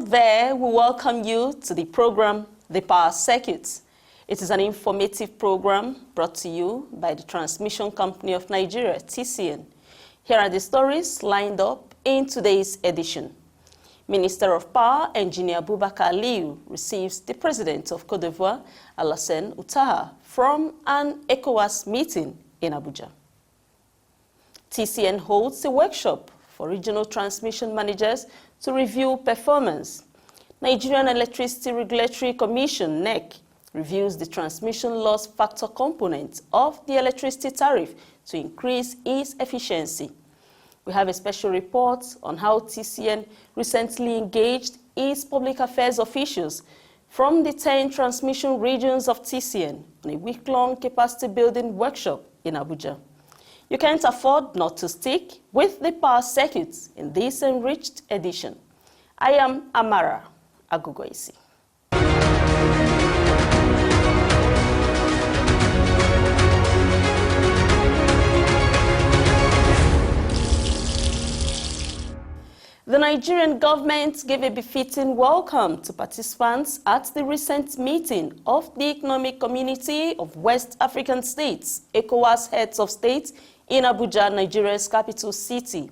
there, we welcome you to the program, The Power Circuit. It is an informative program brought to you by the Transmission Company of Nigeria, TCN. Here are the stories lined up in today's edition. Minister of Power, Engineer Boubacar Aliyu, receives the President of Côte d'Ivoire, Alassane Ouattara, from an ECOWAS meeting in Abuja. TCN holds a workshop for regional transmission managers to review performance. Nigerian Electricity Regulatory Commission, NEC, reviews the transmission loss factor component of the electricity tariff to increase its efficiency. We have a special report on how TCN recently engaged its public affairs officials from the 10 transmission regions of TCN on a week-long capacity building workshop in Abuja. You can't afford not to stick with the power circuits in this enriched edition. I am Amara Agugoisi. The Nigerian government gave a befitting welcome to participants at the recent meeting of the Economic Community of West African States, ECOWAS heads of state, in Abuja, Nigeria's capital city.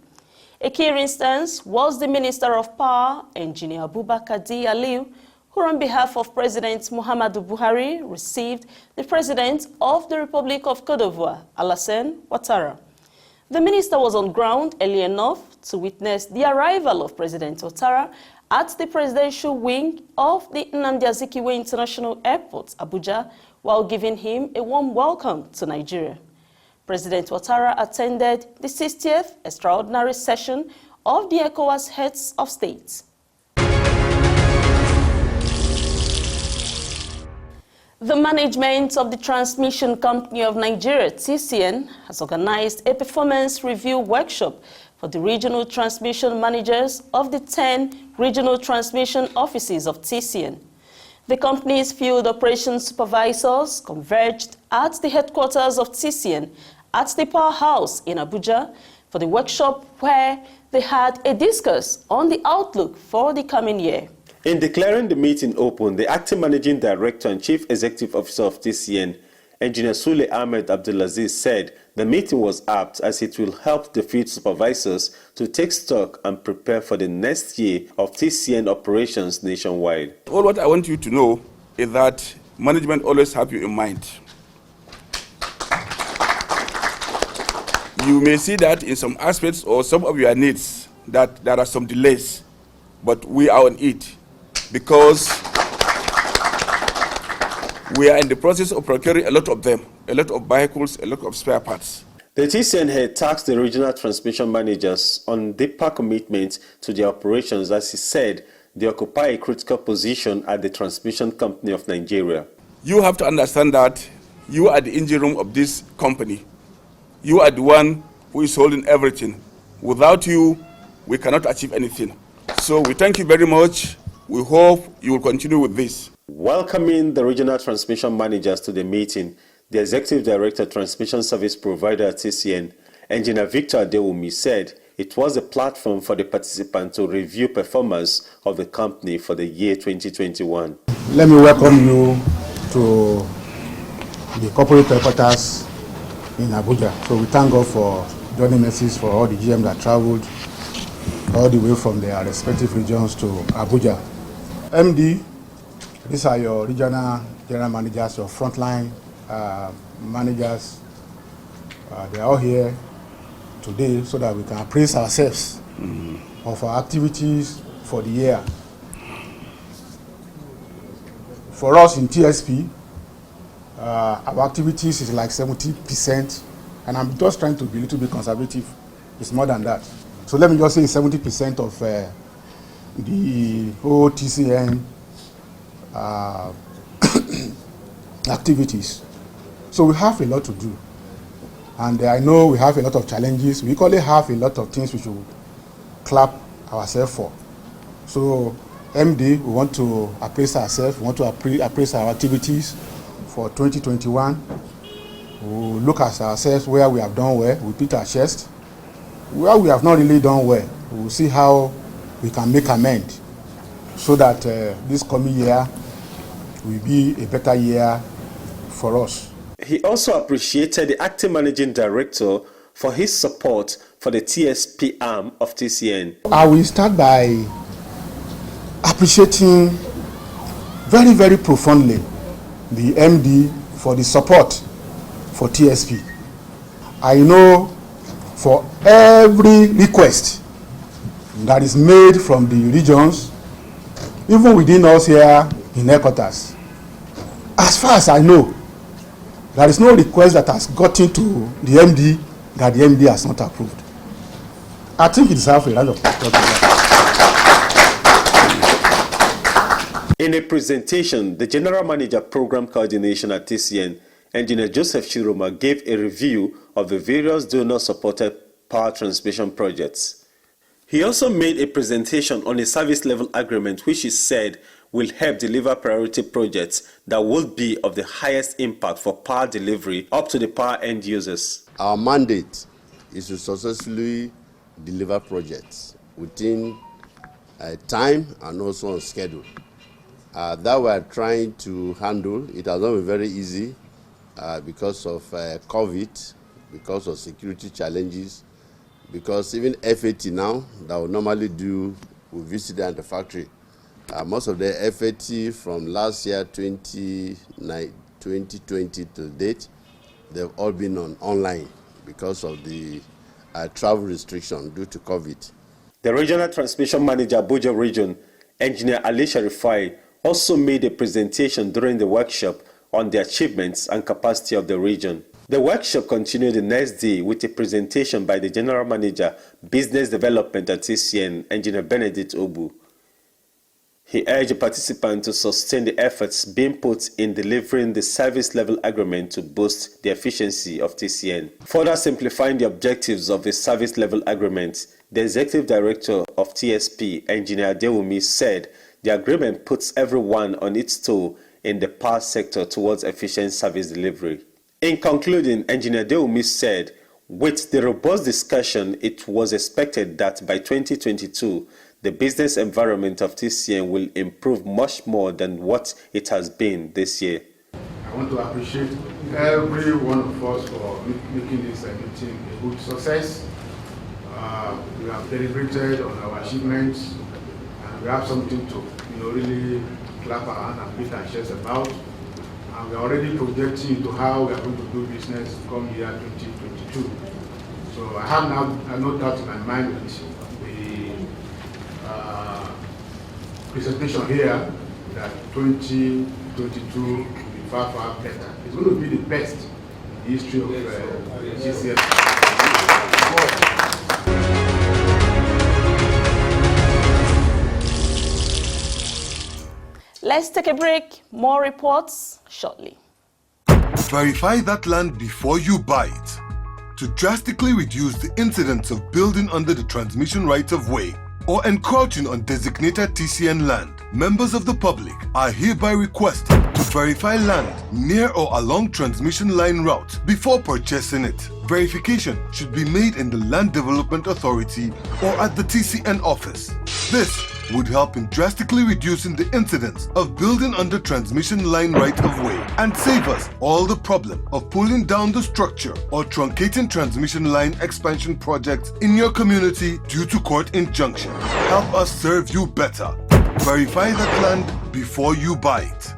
A key instance was the Minister of Power, Engineer Boubacar Aliyu, who on behalf of President Muhammadu Buhari received the President of the Republic of Côte d'Ivoire, Alassane Ouattara. The minister was on ground early enough to witness the arrival of President Ouattara at the presidential wing of the Nnamdi Azikiwe International Airport, Abuja, while giving him a warm welcome to Nigeria. President Ouattara attended the 60th extraordinary session of the ECOWAS heads of state. The management of the Transmission Company of Nigeria, TCN, has organized a performance review workshop for the regional transmission managers of the 10 regional transmission offices of TCN. The company's field operations supervisors converged at the headquarters of TCN at the powerhouse in Abuja for the workshop, where they had a discuss on the outlook for the coming year. In declaring the meeting open, the acting managing director and chief executive officer of TCN, Engineer Sule Ahmed Abdulaziz, said the meeting was apt as it will help the field supervisors to take stock and prepare for the next year of TCN operations nationwide. All what I want you to know is that management always have you in mind. You may see that in some aspects or some of your needs that there are some delays, but we are on it because we are in the process of procuring a lot of them, a lot of vehicles, a lot of spare parts. The TCN head tasked the regional transmission managers on deeper commitment to their operations. As he said, they occupy a critical position at the Transmission Company of Nigeria. You have to understand that you are the engine room of this company. You are the one who is holding everything. Without you, we cannot achieve anything. So we thank you very much. We hope you will continue with this. Welcoming the regional transmission managers to the meeting, the Executive Director, Transmission Service Provider at TCN, Engineer Victor Adewumi, said it was a platform for the participants to review performance of the company for the year 2021. Let me welcome you to the corporate headquarters in Abuja. So we thank God for joining messages for all the GM that traveled all the way from their respective regions to Abuja. MD, these are your regional general managers, your frontline managers. They are all here today so that we can appraise ourselves of our activities for the year. For us in TSP, our activities is like 70%, and I'm just trying to be a little bit conservative. It's more than that. So let me just say 70% of the whole TCN activities. So we have a lot to do. And I know we have a lot of challenges. We equally have a lot of things we should clap ourselves for. So MD, we want to appraise ourselves, we want to appraise our activities for 2021. We'll look at ourselves where we have done well, we beat our chest. Where we have not really done well, we'll see how we can make amend so that this coming year will be a better year for us. He also appreciated the acting managing director for his support for the TSP arm of TCN. I will start by appreciating very, very profoundly the MD for the support for TSP. I know for every request that is made from the regions, even within us here in headquarters, as far as I know, there is no request that has gotten to the MD that the MD has not approved. I think it's half a round of applause. In a presentation, the General Manager Program Coordination at TCN, Engineer Joseph Shiroma, gave a review of the various donor-supported power transmission projects. He also made a presentation on a service level agreement which he said will help deliver priority projects that will be of the highest impact for power delivery up to the power end users. Our mandate is to successfully deliver projects within time and also on schedule. That we are trying to handle. It has not been very easy because of COVID, because of security challenges, because even FAT now that we normally do, we visit at the factory. Most of the FAT from last year, 2020 to date, they've all been online because of the travel restriction due to COVID. The Regional Transmission Manager, Abuja Region, Engineer Alisha Rifai, also made a presentation during the workshop on the achievements and capacity of the region. The workshop continued the next day with a presentation by the General Manager, Business Development at TCN, Engineer Benedict Obu. He urged the participants to sustain the efforts being put in delivering the service level agreement to boost the efficiency of TCN. Further simplifying the objectives of the service level agreement, the Executive Director of TSP, Engineer Adewumi, said the agreement puts everyone on its toe in the power sector towards efficient service delivery. In concluding, Engineer Adewumi said, with the robust discussion, it was expected that by 2022, the business environment of TCN will improve much more than what it has been this year. I want to appreciate every one of us for making this meeting a good success. We have deliberated on our achievements, and we have something to really clap our hand and beat our chest about. And we are already projecting into how we are going to do business come year 2022. So I have now no doubt in my mind that the presentation here that 2022 will be far, far better. It's going to be the best in the history of GCS. Let's take a break. More reports shortly. Verify that land before you buy it. To drastically reduce the incidence of building under the transmission right-of-way or encroaching on designated TCN land, members of the public are hereby requested to verify land near or along transmission line route before purchasing it. Verification should be made in the Land Development Authority or at the TCN office. This would help in drastically reducing the incidence of building under transmission line right-of-way and save us all the problem of pulling down the structure or truncating transmission line expansion projects in your community due to court injunction. Help us serve you better. Verify that land before you buy it.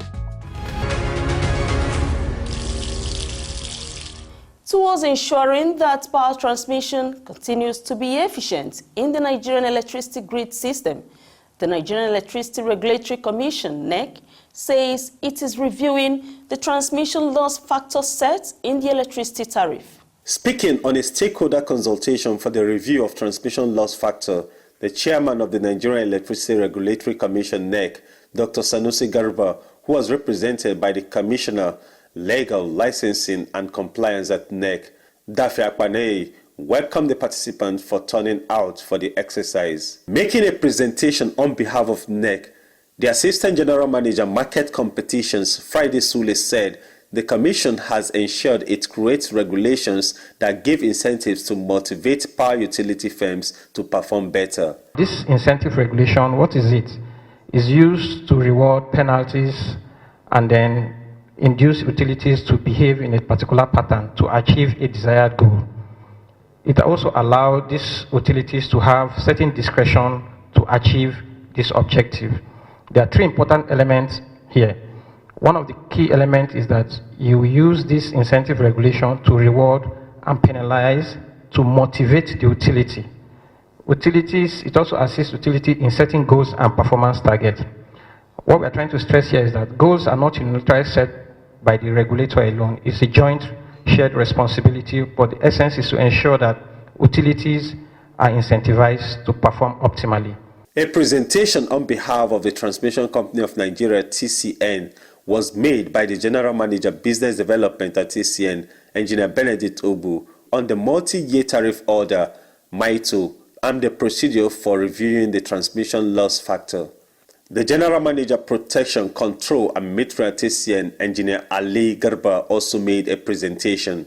Towards ensuring that power transmission continues to be efficient in the Nigerian electricity grid system, the Nigerian Electricity Regulatory Commission, NEC, says it is reviewing the transmission loss factor set in the electricity tariff. Speaking on a stakeholder consultation for the review of transmission loss factor, the chairman of the Nigerian Electricity Regulatory Commission, NEC, Dr. Sanusi Garba, who was represented by the Commissioner, Legal, Licensing and Compliance at NEC, Dafe Akpanei, welcomed the participants for turning out for the exercise. Making a presentation on behalf of NEC, the Assistant General Manager Market Competitions, Friday Sule, said the Commission has ensured it creates regulations that give incentives to motivate power utility firms to perform better. This incentive regulation, what is it? is used to reward penalties and then induce utilities to behave in a particular pattern to achieve a desired goal. It also allows these utilities to have certain discretion to achieve this objective. There are three important elements here. One of the key elements is that you use this incentive regulation to reward and penalize to motivate the utility. Utilities, it also assists utility in setting goals and performance targets. What we're trying to stress here is that goals are not unilaterally set by the regulator alone. It's a joint shared responsibility, but the essence is to ensure that utilities are incentivized to perform optimally. A presentation on behalf of the Transmission Company of Nigeria, TCN, was made by the General Manager Business Development at TCN, Engineer Benedict Obu, on the multi-year tariff order, MITO, and the procedure for reviewing the transmission loss factor. The General Manager Protection, Control and Metro at TCN, Engineer Ali Garba, also made a presentation.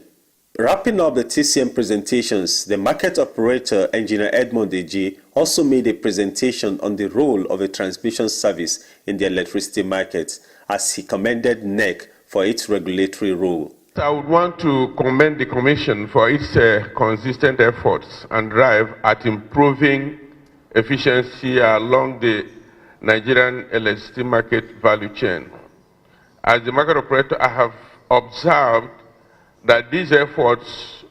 Wrapping up the TCN presentations, the market operator, Engineer Edmond Eji, also made a presentation on the role of a transmission service in the electricity market, as he commended NEC for its regulatory role. I would want to commend the Commission for its consistent efforts and drive at improving efficiency along the Nigerian electricity market value chain. As the market operator, I have observed that these efforts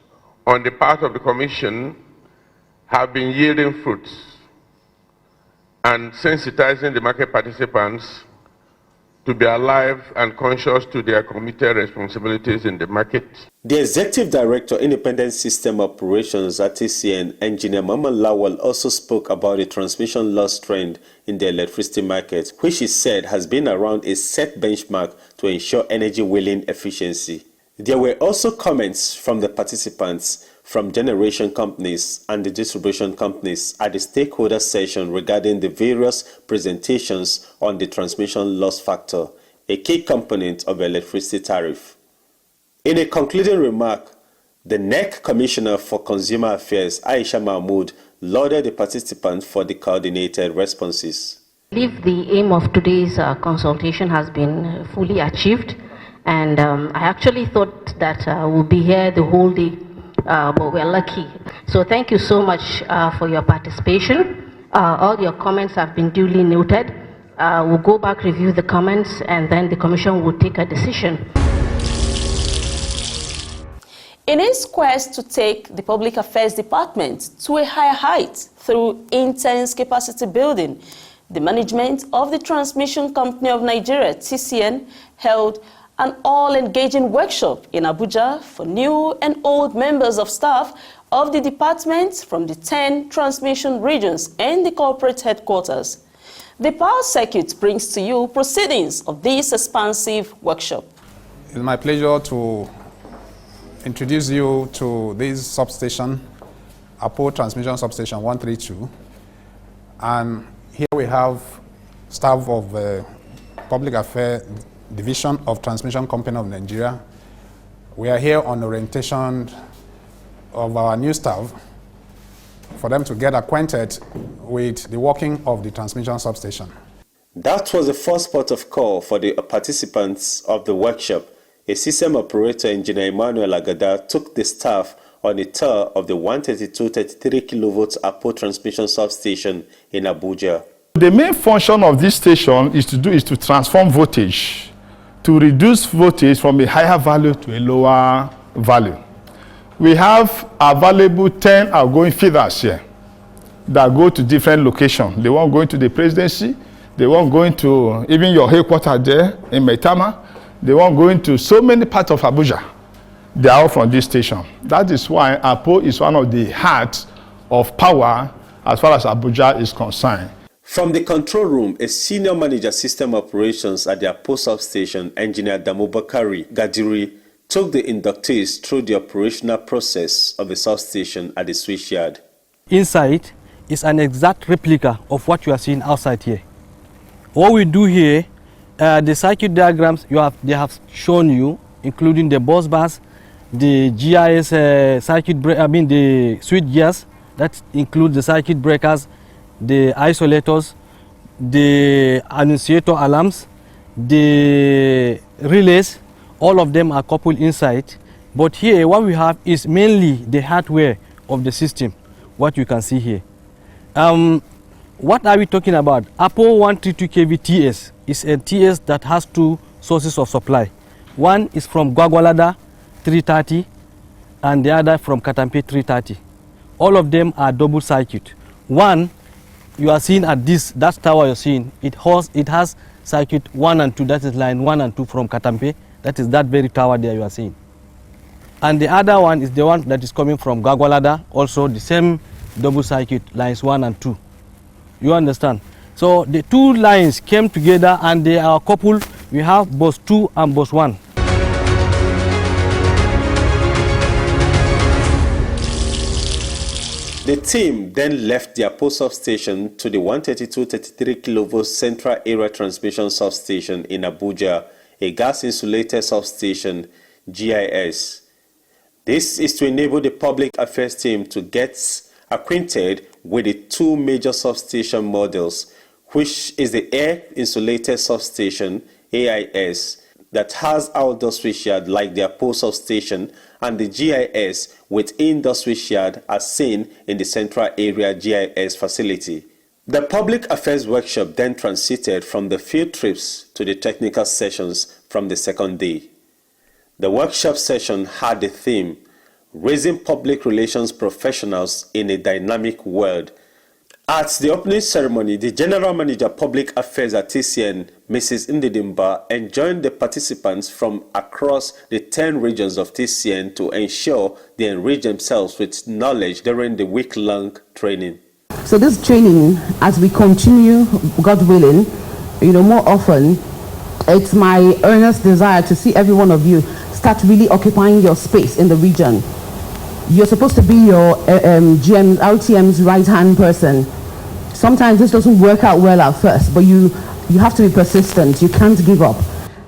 on the part of the Commission have been yielding fruits and sensitizing the market participants to be alive and conscious to their committed responsibilities in the market. The Executive Director, Independent System Operations at TCN, Engineer Maman Lawal, also spoke about the transmission loss trend in the electricity market, which he said has been around a set benchmark to ensure energy wheeling efficiency. There were also comments from the participants, from generation companies and the distribution companies at the stakeholder session regarding the various presentations on the transmission loss factor, a key component of electricity tariff. In a concluding remark, the NEC Commissioner for Consumer Affairs, Aisha Mahmood, lauded the participants for the coordinated responses. I believe the aim of today's consultation has been fully achieved, and I actually thought that we'll be here the whole day, but we're lucky. So thank you so much for your participation. All your comments have been duly noted. We'll go back, review the comments, and then the Commission will take a decision. In its quest to take the Public Affairs Department to a higher height through intense capacity building, the management of the Transmission Company of Nigeria, TCN, held an all-engaging workshop in Abuja for new and old members of staff of the department from the 10 transmission regions and the corporate headquarters. The Power Circuit brings to you proceedings of this expansive workshop. It's my pleasure to introduce you to this substation, Apo Transmission Substation 132. And here we have staff of the Public Affairs Division of Transmission Company of Nigeria. We are here on orientation of our new staff for them to get acquainted with the working of the transmission substation. That was the first port of call for the participants of the workshop. A system operator, Engineer Emmanuel Agada, took the staff on a tour of the 132-33 kilovolts Apo transmission substation in Abuja. The main function of this station is to transform voltage, to reduce voltage from a higher value to a lower value. We have available 10 outgoing feeders here that go to different locations. They won't go into the presidency, they won't go into even your headquarters there in Maitama, they won't go into so many parts of Abuja. They are all from this station. That is why Apo is one of the hearts of power as far as Abuja is concerned. From the control room, a senior manager system operations at the Apo substation, Engineer Damobakari Gadiri, took the inductees through the operational process of the substation at the switchyard. Inside is an exact replica of what you are seeing outside here. What we do here, the circuit diagrams they have shown you, including the bus bars, the GIS the switch gears, that include the circuit breakers, the isolators, the annunciator alarms, the relays, all of them are coupled inside. But here what we have is mainly the hardware of the system, what you can see here. What are we talking about? Apple 132 kV TS is a TS that has two sources of supply. One is from Gwagwalada 330 and the other from Katampe 330. All of them are double circuit. One, you are seeing at that tower you're seeing, it has circuit 1 and 2, that is line 1 and 2 from Katampe. That is that very tower there you are seeing. And the other one is the one that is coming from Gwagwalada, also the same double circuit, lines 1 and 2. You understand? So the two lines came together and they are coupled. We have bus 2 and bus 1. The team then left their post substation to the 132-33 kV Central Area Transmission Substation in Abuja, a gas-insulated substation, GIS. This is to enable the public affairs team to get acquainted with the two major substation models, which is the air-insulated substation, AIS, that has outdoor switchyard like their post substation, and the GIS with indoor switchyard as seen in the Central Area GIS facility. The public affairs workshop then transited from the field trips to the technical sessions from the second day. The workshop session had the theme, Raising Public Relations Professionals in a Dynamic World. At the opening ceremony, the General Manager Public Affairs at TCN, Mrs. Ndidimba, enjoined the participants from across the 10 regions of TCN to ensure they enrich themselves with knowledge during the week-long training. So this training, as we continue, God willing, more often, it's my earnest desire to see every one of you start really occupying your space in the region. You're supposed to be your RTM's right-hand person. Sometimes this doesn't work out well at first, but you have to be persistent. You can't give up.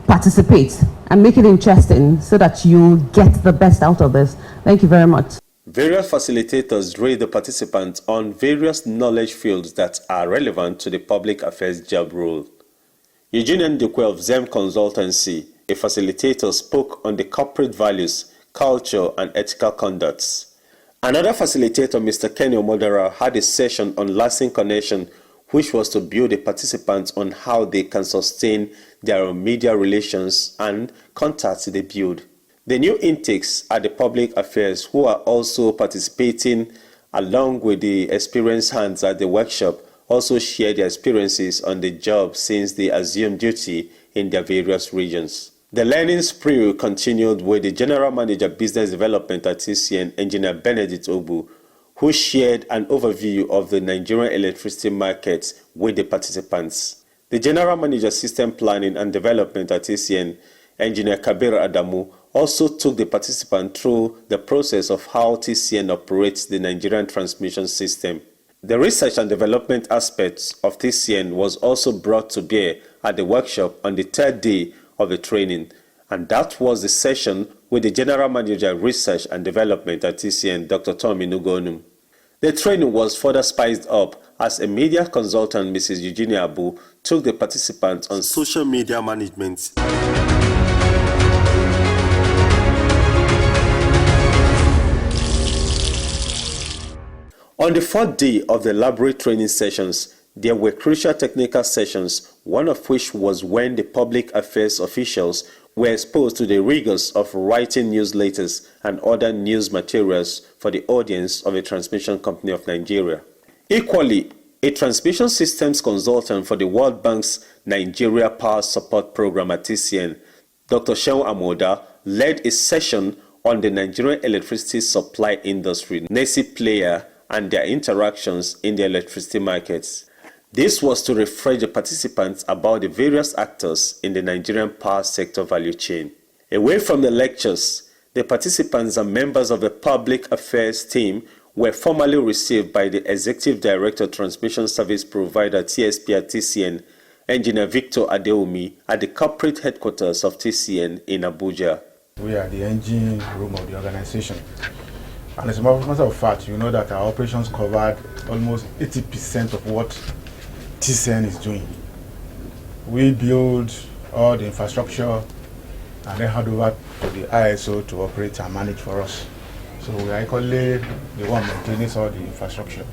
Participate and make it interesting so that you get the best out of this. Thank you very much. Various facilitators drilled the participants on various knowledge fields that are relevant to the public affairs job role. Eugene Ndekwe of Zem Consultancy, a facilitator, spoke on the corporate values, culture, and ethical conducts. Another facilitator, Mr. Kenny Omodara, had a session on lasting connection, which was to build the participants on how they can sustain their media relations and contacts they build. The new intakes are the public affairs who are also participating along with the experienced hands at the workshop, also share their experiences on the job since they assumed duty in their various regions. The learning spree continued with the General Manager Business Development at TCN, Engineer Benedict Obu, who shared an overview of the Nigerian electricity market with the participants. The General Manager System Planning and Development at TCN, Engineer Kabir Adamu, also took the participant through the process of how TCN operates the Nigerian transmission system. The research and development aspects of TCN was also brought to bear at the workshop on the third day of the training, and that was the session with the General Manager Research and Development at TCN, Dr. Tommy Nugonum. The training was further spiced up as a media consultant, Mrs. Eugenia Abu, took the participants on social media management. On the fourth day of the laboratory training sessions, there were crucial technical sessions, one of which was when the public affairs officials were exposed to the rigors of writing newsletters and other news materials for the audience of a transmission company of Nigeria. Equally, a transmission systems consultant for the World Bank's Nigeria Power Support Program at TCN, Dr. Shehu Amoda, led a session on the Nigerian electricity supply industry, NESI player, and their interactions in the electricity markets. This was to refresh the participants about the various actors in the Nigerian power sector value chain. Away from the lectures, the participants and members of the public affairs team were formally received by the Executive Director Transmission Service Provider TSP at TCN, Engineer Victor Adeomi, at the corporate headquarters of TCN in Abuja. We are the engine room of the organization. And as a matter of fact, you know that our operations covered almost 80% of what TCN is doing. We build all the infrastructure and then hand over to the ISO to operate and manage for us. So we are equally the one maintaining all the infrastructure.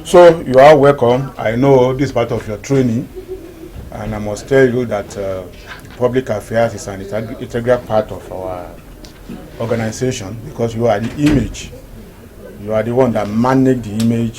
So you are welcome. I know this is part of your training, and I must tell you that public affairs is an integral part of our organization, because you are the image. You are the one that manage the image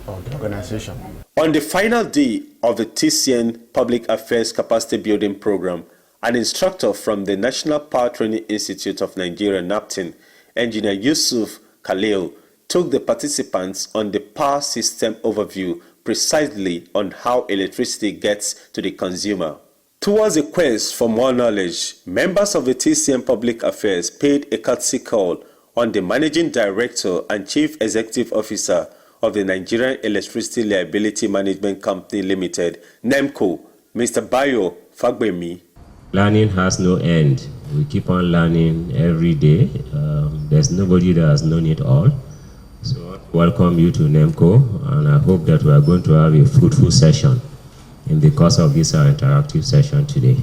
of the organization. On the final day of the TCN Public Affairs Capacity Building Program, an instructor from the National Power Training Institute of Nigeria, NAPTIN, Engineer Yusuf Khalil, took the participants on the power system overview precisely on how electricity gets to the consumer. Towards a quest for more knowledge, members of the TCN Public Affairs paid a courtesy call on the Managing Director and Chief Executive Officer of the Nigerian Electricity Liability Management Company Limited, NEMCO, Mr. Bayo Fagbemi. Learning has no end. We keep on learning every day. There's nobody that has known it all. So welcome you to NEMCO, and I hope that we are going to have a fruitful session in the course of this interactive session today.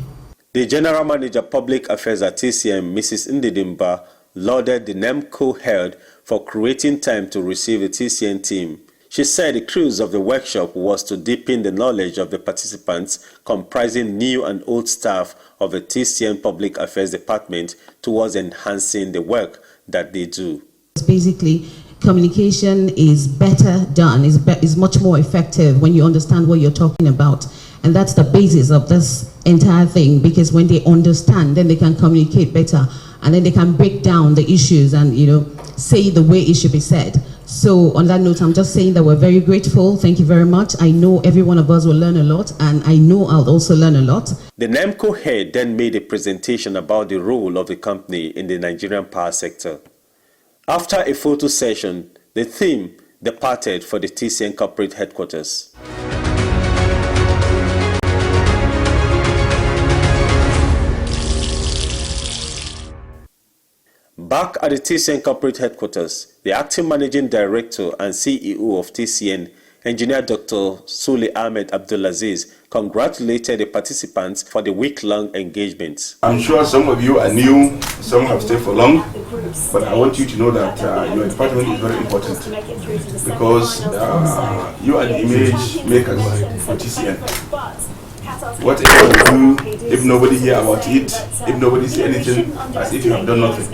The General Manager Public Affairs at TCN, Mrs. Ndidimba, lauded the NEMCO head for creating time to receive the TCN team. She said the cruise of the workshop was to deepen the knowledge of the participants, comprising new and old staff of the TCN Public Affairs Department, towards enhancing the work that they do. Basically, communication is better done, is much more effective when you understand what you're talking about. And that's the basis of this entire thing, because when they understand, then they can communicate better, and then they can break down the issues and, say the way it should be said. So on that note, I'm just saying that we're very grateful. Thank you very much. I know every one of us will learn a lot, and I know I'll also learn a lot. The NEMCO head then made a presentation about the role of the company in the Nigerian power sector. After a photo session, the team departed for the TCN corporate headquarters. Back at the TCN corporate headquarters, the acting managing director and CEO of TCN, Engineer Dr. Sule Ahmed Abdulaziz, congratulated the participants for the week-long engagement. I'm sure some of you are new, some have stayed for long, but I want you to know that your department is very important, because you are the image makers for TCN. Whatever you do, if nobody hear about it, if nobody see anything, as if you have done nothing.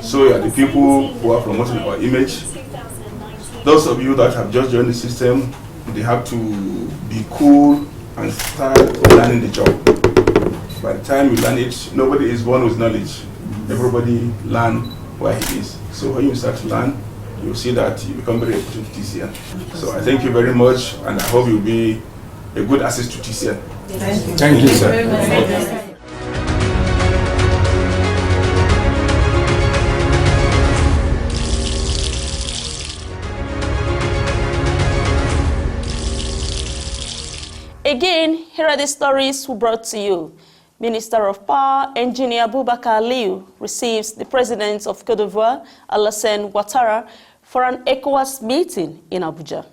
So you are the people who are promoting our image. Those of you that have just joined the system, they have to be cool and start learning the job. By the time you learn it, nobody is born with knowledge. Everybody learn where he is. So when you start to learn, you'll see that you become very important to TCN. So I thank you very much, and I hope you'll be a good assist to TCN. Thank you, sir. Again, here are the stories we brought to you. Minister of Power, Engineer Boubacar Aliou, receives the President of Côte d'Ivoire, Alassane Ouattara, for an ECOWAS meeting in Abuja.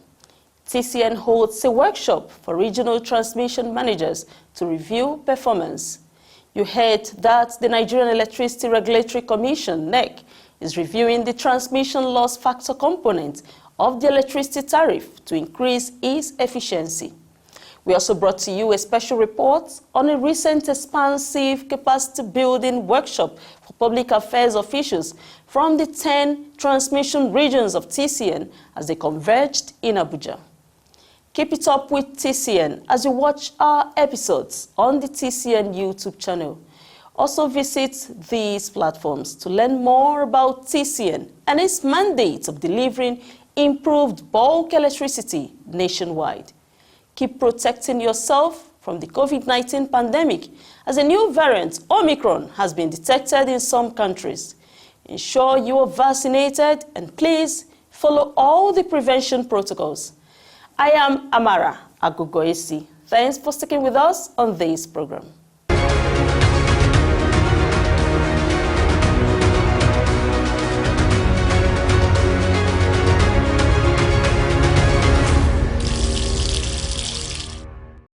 TCN holds a workshop for regional transmission managers to review performance. You heard that the Nigerian Electricity Regulatory Commission, NEC, is reviewing the transmission loss factor component of the electricity tariff to increase its efficiency. We also brought to you a special report on a recent expansive capacity building workshop for public affairs officials from the 10 transmission regions of TCN as they converged in Abuja. Keep it up with TCN as you watch our episodes on the TCN YouTube channel. Also visit these platforms to learn more about TCN and its mandate of delivering improved bulk electricity nationwide. Keep protecting yourself from the COVID-19 pandemic as a new variant, Omicron, has been detected in some countries. Ensure you are vaccinated and please follow all the prevention protocols. I am Amara Agogoesi. Thanks for sticking with us on this program.